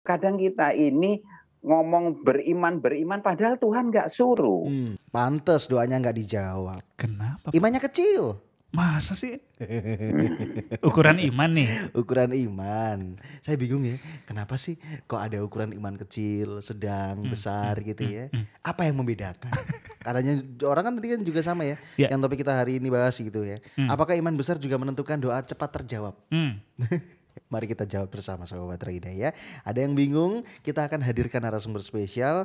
Kadang kita ini ngomong beriman padahal Tuhan nggak suruh. Pantes doanya nggak dijawab. Kenapa? Imannya kecil. Masa sih? Ukuran iman nih. Ukuran iman. Saya bingung ya, kenapa sih kok ada ukuran iman kecil, sedang, besar gitu ya. Apa yang membedakan? Katanya orang kan tadi kan juga sama ya, Ya. yang topik kita hari ini bahas gitu ya. Apakah iman besar juga menentukan doa cepat terjawab? Mari kita jawab bersama Sobat Raida ya. Ada yang bingung, kita akan hadirkan narasumber spesial.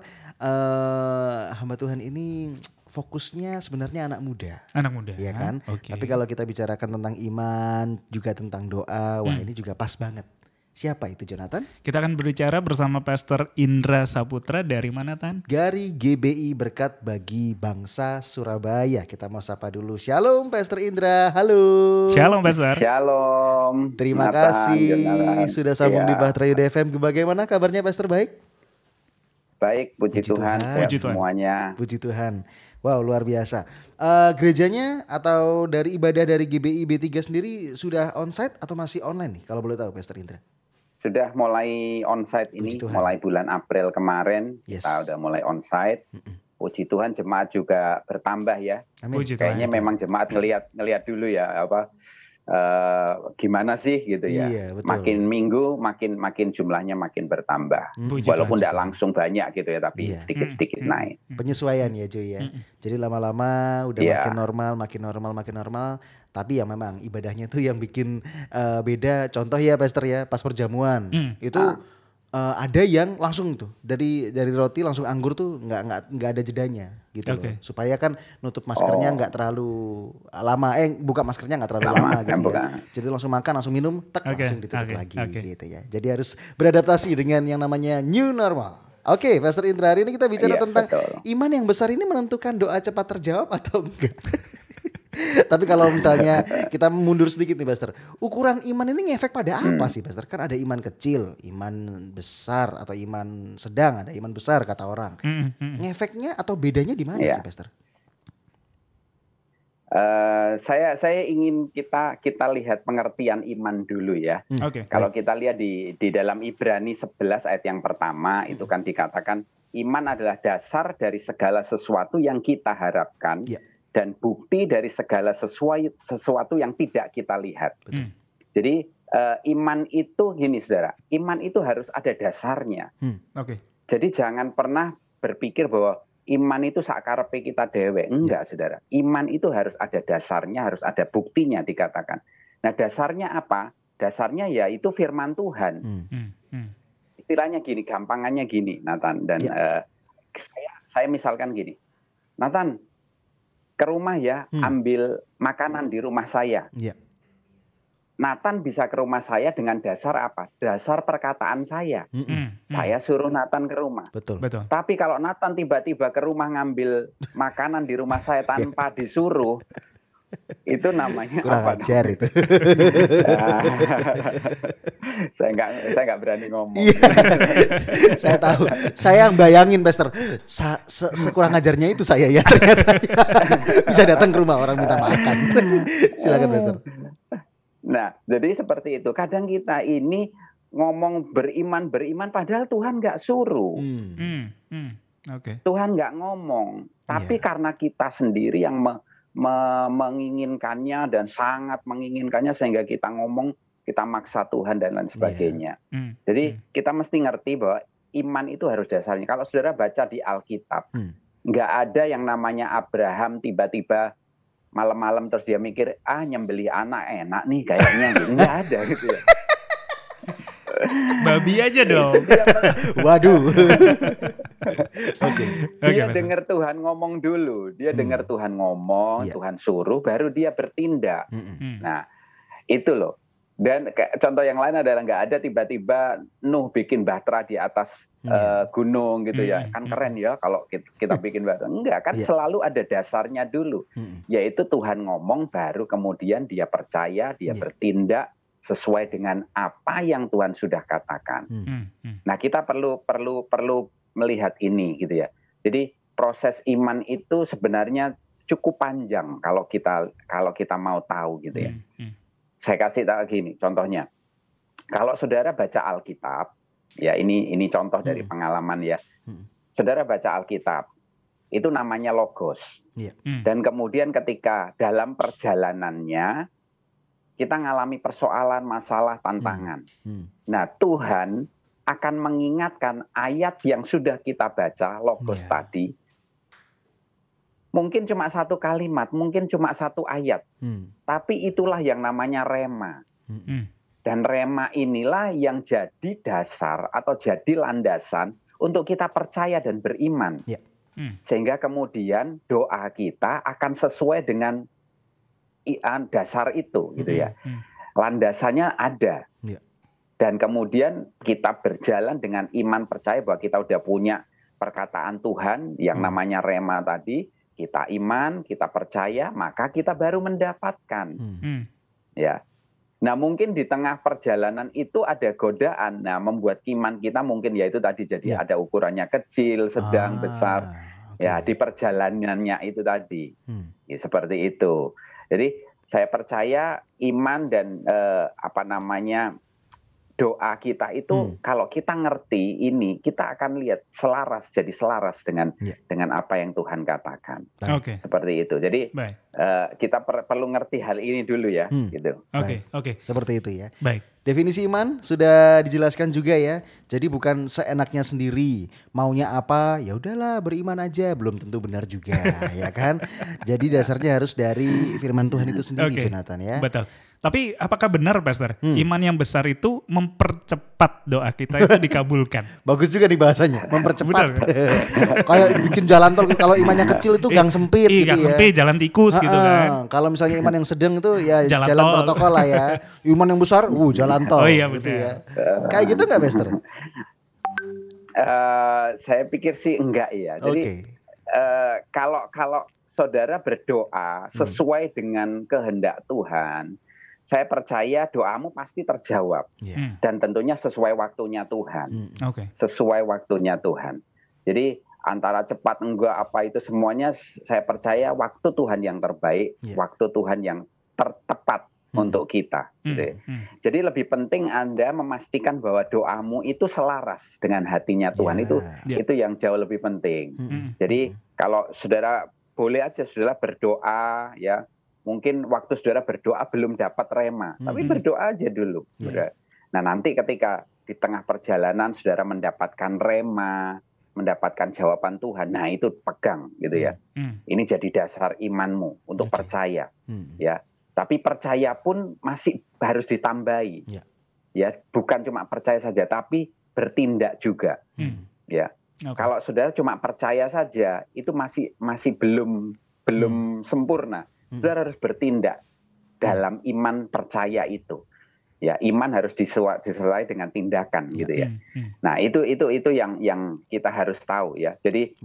Hamba Tuhan ini fokusnya sebenarnya anak muda. Anak muda. Iya kan? Oke. Tapi kalau kita bicarakan tentang iman, juga tentang doa, wah ini juga pas banget. Siapa itu Jonathan? Kita akan berbicara bersama Pastor Indra Saputra dari mana Tan? Dari GBI Berkat Bagi Bangsa Surabaya. Kita mau sapa dulu. Shalom Pastor Indra, halo. Shalom Pastor. Shalom. Terima Nathan, kasih Jonathan. sudah sambung Iya. di Bahtera Yuda FM. Bagaimana kabarnya Pastor, baik? Baik, puji Puji Tuhan, Tuhan. sehat Puji Tuhan. semuanya. Puji Tuhan. Wow, luar biasa. Gerejanya atau dari ibadah dari GBI B3 sendiri sudah onsite atau masih online nih kalau boleh tahu Pastor Indra? Sudah mulai onsite ini, Puji Tuhan. mulai bulan April kemarin, Yes. kita udah mulai onsite. Puji Tuhan jemaat juga bertambah ya. Amin. Puji Tuhan. Kayaknya memang jemaat ngelihat dulu ya gimana sih gitu ya. Iya, betul. Makin minggu makin jumlahnya makin bertambah. Puji Walaupun Tuhan. tidak langsung banyak gitu ya, tapi Iya. sedikit-sedikit naik. Penyesuaian ya Joy ya. Jadi lama-lama udah Iya. makin normal. Tapi ya memang ibadahnya tuh yang bikin beda. Contoh ya Pastor ya, pas perjamuan itu ada yang langsung tuh dari roti langsung anggur tuh nggak ada jedanya gitu Oke. loh. Supaya kan nutup maskernya nggak terlalu lama. Buka maskernya nggak terlalu Lama, lama gitu buka. ya. Jadi langsung makan, langsung minum, Oke, langsung ditutup oke, lagi oke. gitu ya. Jadi harus beradaptasi dengan yang namanya new normal. Oke, Pastor Indra, hari ini kita bicara Iya, tentang betul. iman yang besar ini menentukan doa cepat terjawab atau enggak. Tapi kalau misalnya kita mundur sedikit nih Pastor, ukuran iman ini ngefek pada apa sih Pastor? Kan ada iman kecil, iman besar atau iman sedang, ada iman besar kata orang. Ngefeknya atau bedanya di mana Iya. sih Pastor? Saya ingin kita lihat pengertian iman dulu ya. Oke. Kalau kita lihat di dalam Ibrani 11 ayat yang pertama itu kan dikatakan iman adalah dasar dari segala sesuatu yang kita harapkan Iya. dan bukti dari segala sesuatu yang tidak kita lihat. Betul. Jadi iman itu gini saudara, iman itu harus ada dasarnya. Oke. Jadi jangan pernah berpikir bahwa iman itu sakarepe kita dewe. Enggak saudara, iman itu harus ada dasarnya, harus ada buktinya dikatakan. Nah dasarnya apa? Dasarnya yaitu firman Tuhan. Istilahnya gini, gampangannya gini Nathan. Dan saya misalkan gini, Nathan ke rumah ya, ambil makanan di rumah saya. Iya. Nathan bisa ke rumah saya dengan dasar apa? Dasar perkataan saya. Saya suruh Nathan ke rumah. Betul. Betul. Tapi kalau Nathan tiba-tiba ke rumah ngambil makanan di rumah saya tanpa disuruh, itu namanya Kurang apa? ajar itu. Saya nggak berani ngomong. Iya. Saya tahu. Saya yang bayangin Pastor. Sekurang ajarnya itu saya ya ternyata. Bisa datang ke rumah orang minta makan. Silakan Pastor. Nah, jadi seperti itu. Kadang kita ini ngomong beriman padahal Tuhan nggak suruh. Oke. Tuhan nggak ngomong. Tapi karena kita sendiri yang menginginkannya dan sangat menginginkannya sehingga kita ngomong, kita maksa Tuhan dan lain sebagainya. Jadi kita mesti ngerti bahwa iman itu harus dasarnya. Kalau saudara baca di Alkitab, nggak ada yang namanya Abraham tiba-tiba malam-malam terus dia mikir, nyembelih anak enak nih kayaknya. Gitu. Nggak ada gitu ya. Babi aja dong. Waduh. Oke. Dia dengar Tuhan ngomong dulu. Dia dengar Tuhan ngomong, Tuhan suruh, baru dia bertindak. Nah, itu loh. Dan contoh yang lain adalah nggak ada tiba-tiba Nuh bikin bahtera di atas gunung gitu ya. Kan keren ya kalau kita bikin bahtera. Enggak, kan selalu ada dasarnya dulu. Yaitu Tuhan ngomong, baru kemudian dia percaya, dia bertindak sesuai dengan apa yang Tuhan sudah katakan. Nah, kita perlu melihat ini gitu ya. Jadi proses iman itu sebenarnya cukup panjang kalau kita mau tahu gitu ya. Saya kasih tahu gini, contohnya. Kalau saudara baca Alkitab, Ya ini contoh dari pengalaman ya. Saudara baca Alkitab, itu namanya logos. Dan kemudian ketika dalam perjalanannya kita ngalami persoalan, masalah, tantangan. Nah, Tuhan akan mengingatkan ayat yang sudah kita baca, logos tadi. Mungkin cuma satu kalimat, mungkin cuma satu ayat. Tapi itulah yang namanya rema. Dan rema inilah yang jadi dasar atau jadi landasan untuk kita percaya dan beriman. Sehingga kemudian doa kita akan sesuai dengan dasar itu, gitu ya. Landasannya ada. Dan kemudian kita berjalan dengan iman percaya bahwa kita udah punya perkataan Tuhan yang namanya rema tadi. Kita iman, kita percaya, maka kita baru mendapatkan. Ya. Nah, mungkin di tengah perjalanan itu ada godaan. Nah, membuat iman kita mungkin ya itu tadi jadi ada ukurannya kecil, sedang, besar. Ya, di perjalanannya itu tadi. Ya, seperti itu. Jadi saya percaya iman dan doa kita itu kalau kita ngerti ini, kita akan lihat jadi selaras dengan apa yang Tuhan katakan. Seperti itu. Jadi kita perlu ngerti hal ini dulu ya, gitu. Oke. Seperti itu ya. Baik. Definisi iman sudah dijelaskan juga ya. Jadi bukan seenaknya sendiri, maunya apa, ya udahlah beriman aja, belum tentu benar juga, ya kan? Jadi dasarnya harus dari firman Tuhan itu sendiri, Jonathan ya. Betul. Tapi apakah benar, Pastor? Iman yang besar itu mempercepat doa kita itu dikabulkan. Bagus juga nih bahasanya, mempercepat. Kayak bikin jalan tol. Kalau imannya kecil itu gang sempit gitu gang sempit, jalan tikus gitu kan. Kalau misalnya iman yang sedang itu ya jalan protokol lah ya. Iman yang besar, jalan tol. Oh iya gitu betul. Ya. Kayak gitu nggak, Pastor? Saya pikir sih enggak ya. Jadi kalau saudara berdoa sesuai dengan kehendak Tuhan, saya percaya doamu pasti terjawab. Dan tentunya sesuai waktunya Tuhan. Sesuai waktunya Tuhan. Jadi antara cepat enggak apa itu semuanya saya percaya waktu Tuhan yang terbaik, waktu Tuhan yang tepat untuk kita. Gitu. Jadi lebih penting Anda memastikan bahwa doamu itu selaras dengan hatinya Tuhan. Itu yang jauh lebih penting. Jadi kalau saudara boleh aja saudara berdoa ya. Mungkin waktu saudara berdoa belum dapat rema, tapi berdoa aja dulu. Nah nanti ketika di tengah perjalanan saudara mendapatkan rema, mendapatkan jawaban Tuhan, nah itu pegang gitu ya. Ini jadi dasar imanmu untuk percaya, ya. Tapi percaya pun masih harus ditambahi, ya. Bukan cuma percaya saja, tapi bertindak juga, ya. Kalau saudara cuma percaya saja, itu masih belum sempurna. Saudara harus bertindak dalam iman percaya itu. Ya, iman harus disertai dengan tindakan gitu ya. Nah, itu yang kita harus tahu ya. Jadi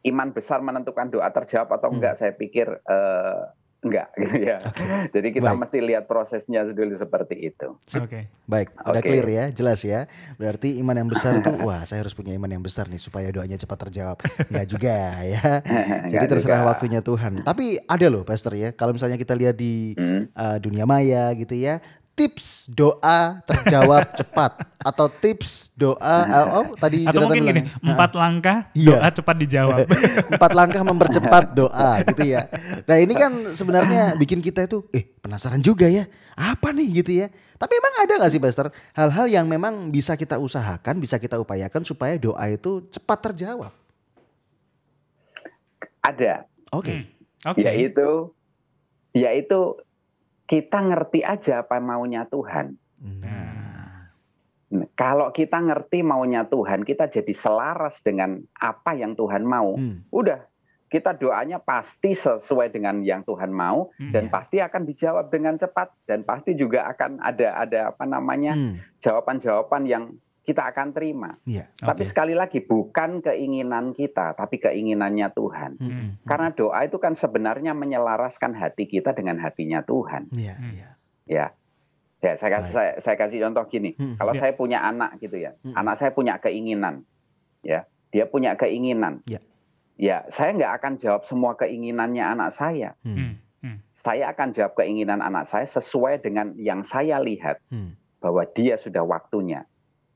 iman besar menentukan doa terjawab atau enggak, saya pikir enggak gitu ya. Jadi kita mesti lihat prosesnya dulu seperti itu. Baik, udah clear ya, jelas ya. Berarti iman yang besar itu, wah saya harus punya iman yang besar nih supaya doanya cepat terjawab. Enggak juga ya. Jadi terserah waktunya Tuhan. Tapi ada loh Pastor ya, kalau misalnya kita lihat di dunia maya gitu ya, tips doa terjawab cepat atau tips doa tadi atau Jonathan mungkin bilang, gini 4 langkah doa cepat dijawab. 4 langkah mempercepat doa gitu ya. Nah ini kan sebenarnya bikin kita itu penasaran juga ya, apa nih gitu ya. Tapi emang ada gak sih Pastor hal-hal yang memang bisa kita usahakan, bisa kita upayakan supaya doa itu cepat terjawab? Ada. Okay. Yaitu kita ngerti aja apa maunya Tuhan. Kalau kita ngerti maunya Tuhan, kita jadi selaras dengan apa yang Tuhan mau. Udah, kita doanya pasti sesuai dengan yang Tuhan mau dan pasti akan dijawab dengan cepat dan pasti juga akan ada jawaban-jawaban yang kita akan terima. Tapi sekali lagi bukan keinginan kita, tapi keinginannya Tuhan. Karena doa itu kan sebenarnya menyelaraskan hati kita dengan hatinya Tuhan. Ya, saya kasih contoh gini. Kalau saya punya anak gitu ya, anak saya punya keinginan, ya, dia punya keinginan. Ya, saya nggak akan jawab semua keinginannya anak saya. Saya akan jawab keinginan anak saya sesuai dengan yang saya lihat. bahwa dia sudah waktunya.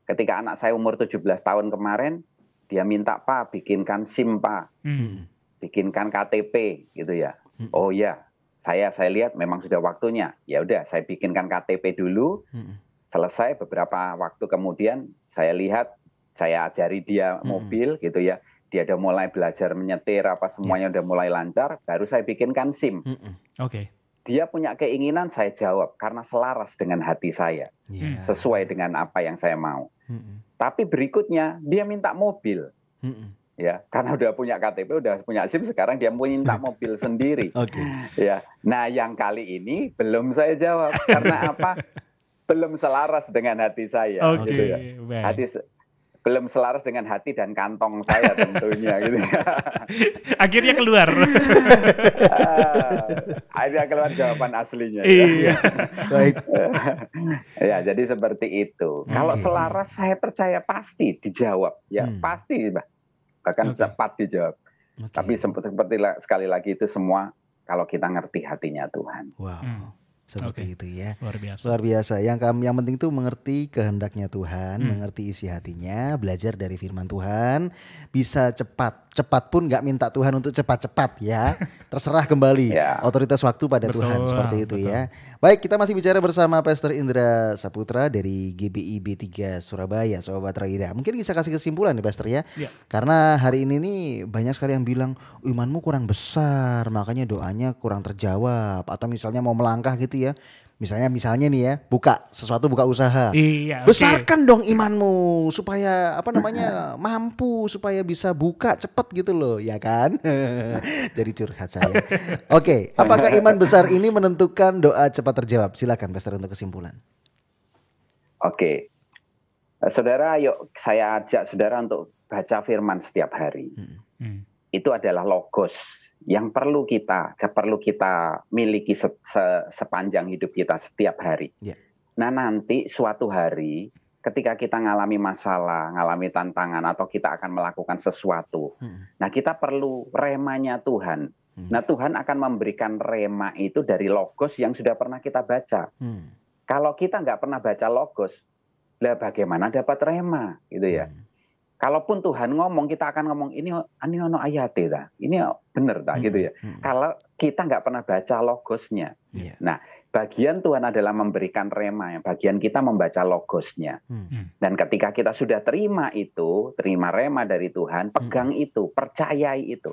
Ketika anak saya umur 17 tahun kemarin, dia minta, Pak, bikinkan SIM, Pak. Bikinkan KTP gitu ya. Oh ya, saya lihat memang sudah waktunya. Ya udah, saya bikinkan KTP dulu. Selesai beberapa waktu kemudian saya lihat, saya ajari dia mobil gitu ya. Dia udah mulai belajar menyetir, apa semuanya udah mulai lancar, baru saya bikinkan SIM. Oke. Dia punya keinginan, saya jawab karena selaras dengan hati saya, sesuai dengan apa yang saya mau. Tapi berikutnya dia minta mobil, ya, karena udah punya KTP, udah punya SIM, sekarang dia mau minta mobil sendiri. Ya, nah yang kali ini belum saya jawab karena apa? Belum selaras dengan hati saya. Gitu ya. Belum selaras dengan hati dan kantong saya tentunya gitu. Akhirnya keluar. Akhirnya keluar jawaban aslinya. Iya. Baik. Ya, jadi seperti itu. Kalau selaras saya percaya pasti dijawab, ya pasti, bahkan cepat dijawab. Tapi seperti sekali lagi itu semua kalau kita ngerti hatinya Tuhan. Wow. Seperti itu ya. Luar biasa. Luar biasa. Yang penting tuh mengerti kehendaknya Tuhan, mengerti isi hatinya, belajar dari firman Tuhan, bisa cepat pun nggak minta Tuhan untuk cepat-cepat ya. Terserah kembali otoritas waktu pada Tuhan, seperti itu ya. Baik, kita masih bicara bersama Pastor Indra Saputra dari GBI B3 Surabaya, Sobat Raida. Mungkin bisa kasih kesimpulan nih Pastor ya. Karena hari ini nih banyak sekali yang bilang imanmu kurang besar, makanya doanya kurang terjawab, atau misalnya mau melangkah gitu ya. Misalnya nih ya, buka usaha. Besarkan dong imanmu supaya mampu, supaya bisa buka cepet gitu loh, ya kan? Jadi curhat saya. Oke, apakah iman besar ini menentukan doa cepat terjawab? Silakan Pastor untuk kesimpulan. Oke. Saudara, yuk saya ajak saudara untuk baca firman setiap hari. Itu adalah logos yang perlu kita miliki sepanjang hidup kita setiap hari. Nah nanti suatu hari ketika kita ngalami masalah, ngalami tantangan, atau kita akan melakukan sesuatu, nah kita perlu remanya Tuhan. Nah Tuhan akan memberikan rema itu dari logos yang sudah pernah kita baca. Kalau kita nggak pernah baca logos, lah bagaimana dapat rema gitu ya. Kalaupun Tuhan ngomong, kita akan ngomong ini ono ayate ta, ini bener ta gitu ya. Kalau kita nggak pernah baca logosnya, nah bagian Tuhan adalah memberikan rema, bagian kita membaca logosnya. Dan ketika kita sudah terima rema dari Tuhan, pegang itu, percayai itu,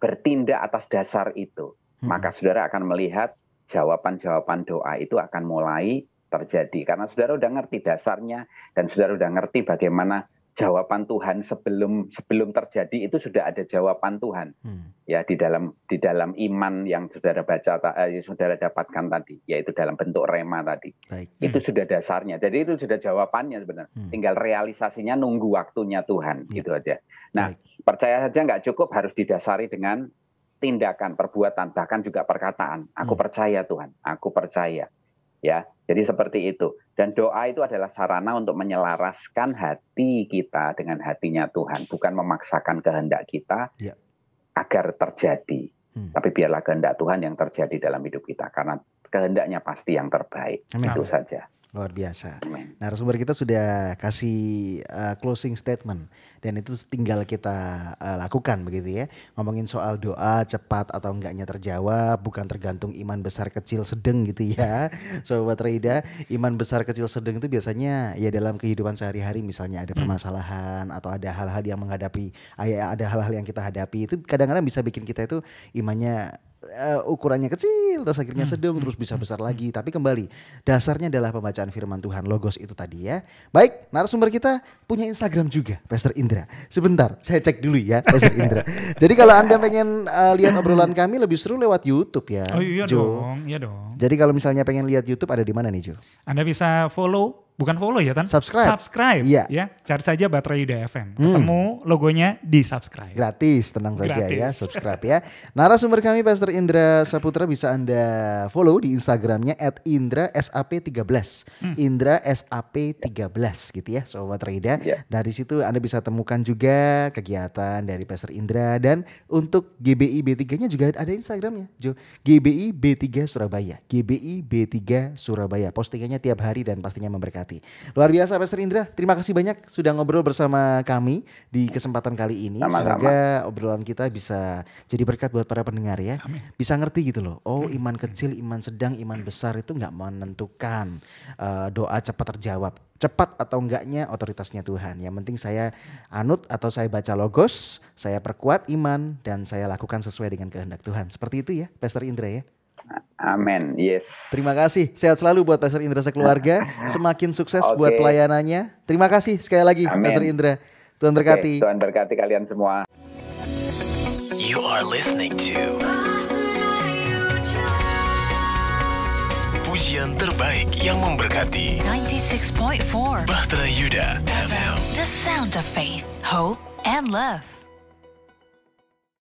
bertindak atas dasar itu, maka saudara akan melihat jawaban-jawaban doa itu akan mulai terjadi. Karena saudara udah ngerti dasarnya, dan saudara udah ngerti bagaimana jawaban Tuhan sebelum terjadi itu sudah ada jawaban Tuhan. Ya di dalam iman yang saudara baca, saudara dapatkan tadi, yaitu dalam bentuk rema tadi. Itu sudah dasarnya. Jadi itu sudah jawabannya sebenarnya. Tinggal realisasinya nunggu waktunya Tuhan, gitu aja. Nah, percaya saja nggak cukup, harus didasari dengan tindakan, perbuatan, bahkan juga perkataan. Aku percaya Tuhan, aku percaya. Ya, jadi seperti itu. Dan doa itu adalah sarana untuk menyelaraskan hati kita dengan hatinya Tuhan, bukan memaksakan kehendak kita agar terjadi. Tapi biarlah kehendak Tuhan yang terjadi dalam hidup kita, karena kehendaknya pasti yang terbaik. Itu saja. Luar biasa. Narasumber kita sudah kasih closing statement, dan itu tinggal kita lakukan begitu ya. Ngomongin soal doa cepat atau enggaknya terjawab bukan tergantung iman besar kecil sedang gitu ya. Sobat Raida, iman besar kecil sedang itu biasanya ya dalam kehidupan sehari-hari, misalnya ada permasalahan atau ada hal-hal yang ada hal-hal yang kita hadapi, itu kadang-kadang bisa bikin kita itu imannya ukurannya kecil, terus akhirnya sedang, terus bisa besar lagi. Tapi kembali, dasarnya adalah pembacaan firman Tuhan, logos itu tadi ya. Baik, narasumber kita punya Instagram juga, Pastor Indra. Sebentar, saya cek dulu ya, Pastor Indra. Jadi kalau Anda pengen lihat obrolan kami lebih seru lewat YouTube ya, Oh iya Jo. dong, iya dong. Jadi kalau misalnya pengen lihat YouTube ada di mana nih, Jo? Anda bisa follow Bukan follow ya Tan? Subscribe. Iya. Ya, cari saja Bahtera Yuda FM. Ketemu logonya di subscribe. Gratis, tenang saja ya, subscribe ya. Narasumber kami Pastor Indra Saputra bisa Anda follow di Instagramnya @indrasap13. Indra SAP13 gitu ya, Sobat Rida. Dari situ Anda bisa temukan juga kegiatan dari Pastor Indra, dan untuk GBI B3-nya juga ada Instagramnya, Jo. GBI B3 Surabaya. GBI B3 Surabaya. Postingannya tiap hari dan pastinya memberkati. Luar biasa Pastor Indra, terima kasih banyak sudah ngobrol bersama kami di kesempatan kali ini. Semoga obrolan kita bisa jadi berkat buat para pendengar ya. Amin. Bisa ngerti gitu loh, oh iman kecil, iman sedang, iman besar itu gak menentukan doa cepat terjawab. Cepat atau enggaknya otoritasnya Tuhan. Yang penting saya anut atau saya baca logos, saya perkuat iman, dan saya lakukan sesuai dengan kehendak Tuhan. Seperti itu ya Pastor Indra ya. Amin, yes. Terima kasih, sehat selalu buat Pastor Indra sekeluarga. Semakin sukses buat pelayanannya. Terima kasih sekali lagi Pastor Indra. Tuhan berkati. Tuhan berkati kalian semua. You are listening to pujian terbaik yang memberkati 96.4 Bahtera Yuda FM. The sound of faith, hope, and love.